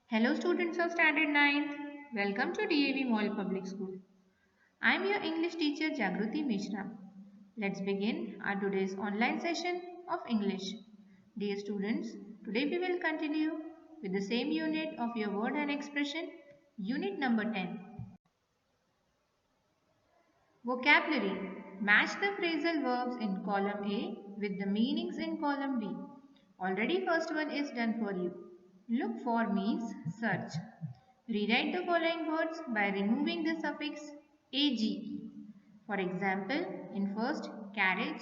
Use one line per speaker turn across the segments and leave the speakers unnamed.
Hello students of Standard 9th. Welcome to DAV Mall Public School. I am your English teacher Jagruti Mishra. Let's begin our today's online session of English. Dear students, today we will continue with the same unit of your word and expression, unit number 10. Vocabulary. Match the phrasal verbs in column A with the meanings in column B. Already first one is done for you. Look for means search. Rewrite the following words by removing the suffix age. For example, in first carriage,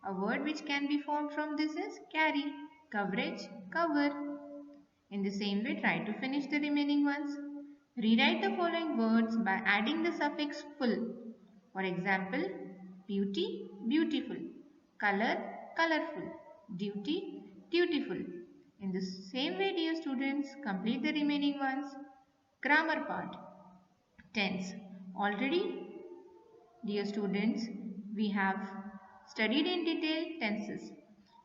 a word which can be formed from this is carry, coverage, cover. In the same way, try to finish the remaining ones. Rewrite the following words by adding the suffix full. For example, beauty, beautiful, color, colorful, duty, dutiful. In the same way, dear students, complete the remaining ones. Grammar part. Tense. Already, dear students, we have studied in detail tenses.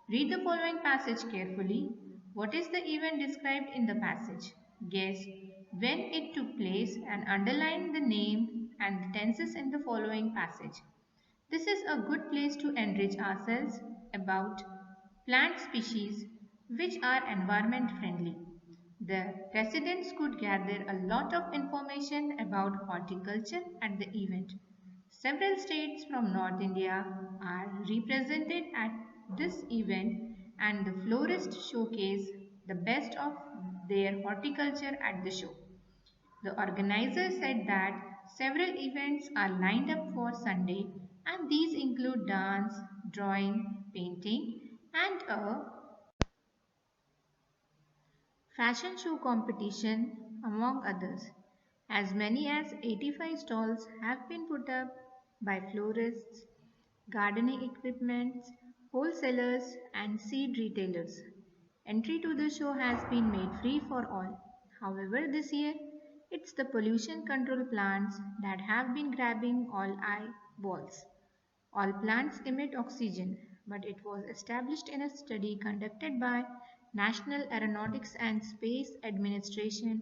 Read the following passage carefully. What is the event described in the passage? Guess when it took place and underline the name and the tenses in the following passage. This is a good place to enrich ourselves about plant species which are environment friendly. The residents could gather a lot of information about horticulture at the event. Several states from North India are represented at this event and the florists showcase the best of their horticulture at the show. The organizer said that several events are lined up for Sunday and these include dance, drawing, painting and a fashion show competition among others. As many as 85 stalls have been put up by florists, gardening equipment, wholesalers and seed retailers. Entry to the show has been made free for all. However, this year, it's the pollution control plants that have been grabbing all eyeballs. All plants emit oxygen, but it was established in a study conducted by National Aeronautics and Space Administration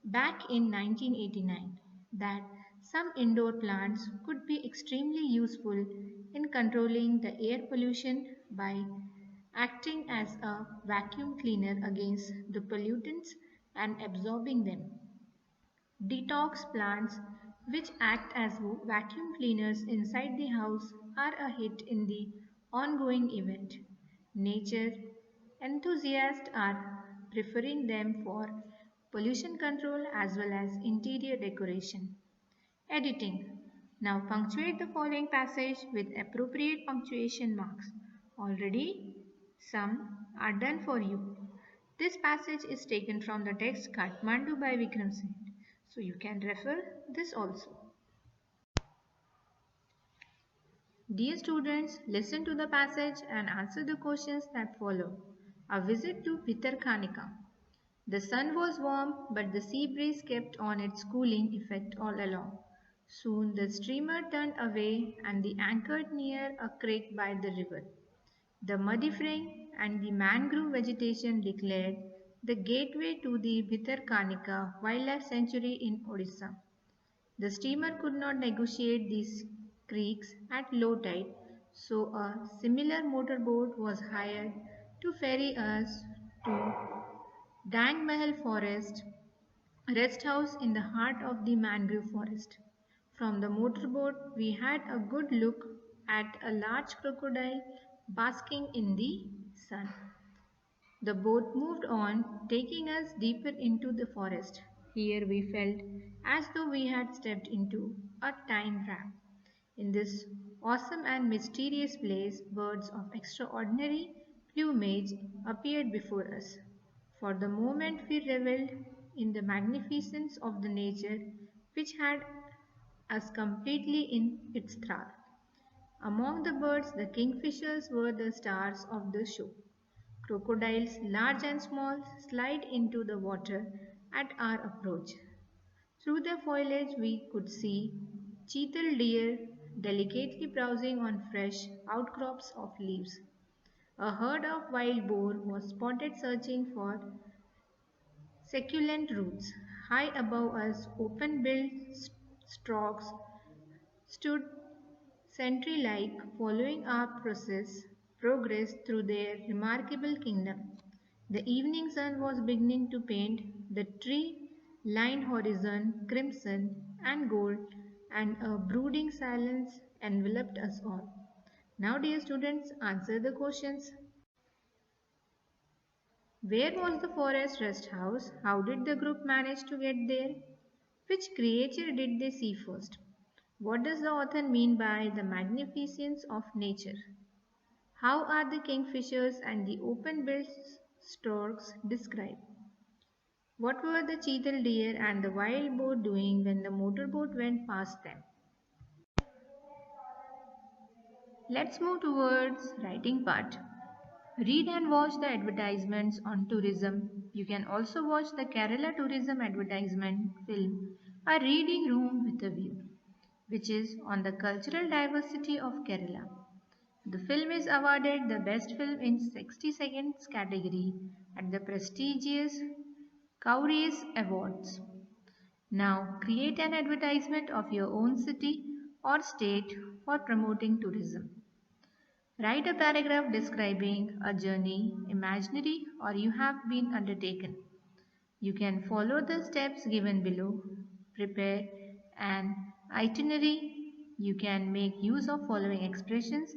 back in 1989 that some indoor plants could be extremely useful in controlling the air pollution by acting as a vacuum cleaner against the pollutants and absorbing them. Detox plants, which act as vacuum cleaners inside the house, are a hit in the ongoing event. Nature enthusiasts are preferring them for pollution control as well as interior decoration. Editing. Now punctuate the following passage with appropriate punctuation marks. Already some are done for you. This passage is taken from the text Kathmandu by Vikram Singh. So you can refer this also. Dear students, listen to the passage and answer the questions that follow. A visit to Bhitarkanika. The sun was warm, but the sea breeze kept on its cooling effect all along. Soon the steamer turned away and they anchored near a creek by the river. The muddy frame and the mangrove vegetation declared the gateway to the Bhitarkanika Wildlife Sanctuary in Odisha. The steamer could not negotiate these creeks at low tide, so a similar motorboat was hired to ferry us to Dang Mahal Forest rest house in the heart of the mangrove forest. From the motorboat, we had a good look at a large crocodile basking in the sun. The boat moved on, taking us deeper into the forest. Here we felt as though we had stepped into a time trap. In this awesome and mysterious place, birds of extraordinary plumage appeared before us. For the moment, we reveled in the magnificence of the nature which had us completely in its thrall. Among the birds, the kingfishers were the stars of the show. Crocodiles, large and small, slide into the water at our approach. Through the foliage, we could see cheetal deer delicately browsing on fresh outcrops of leaves. A herd of wild boar was spotted searching for Succulent roots, high above us, open-billed stalks stood sentry-like, following our progress through their remarkable kingdom. The evening sun was beginning to paint the tree-lined horizon crimson and gold, and a brooding silence enveloped us all. Now, dear students, answer the questions. Where was the forest rest house? How did the group manage to get there? Which creature did they see first? What does the author mean by the magnificence of nature? How are the kingfishers and the open-billed storks described? What were the cheetal deer and the wild boar doing when the motorboat went past them? Let's move towards writing part. Read and watch the advertisements on tourism. You can also watch the Kerala tourism advertisement film, A Reading Room with a View, which is on the cultural diversity of Kerala. The film is awarded the Best Film in 60 Seconds category at the prestigious Cowries Awards. Now, create an advertisement of your own city or state for promoting tourism. Write a paragraph describing a journey, imaginary or you have been undertaken. You can follow the steps given below. Prepare an itinerary. You can make use of following expressions,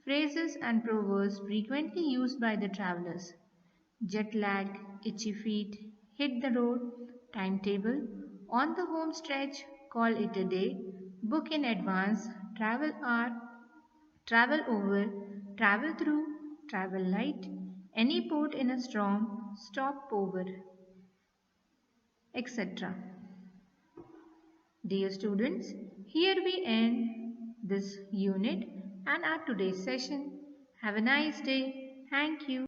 phrases and proverbs frequently used by the travelers. Jet lag, itchy feet, hit the road, timetable, on the home stretch, call it a day, book in advance, travel hour, travel over, travel through, travel light, any port in a storm, stop over, etc. Dear students, here we end this unit and our today's session. Have a nice day. Thank you.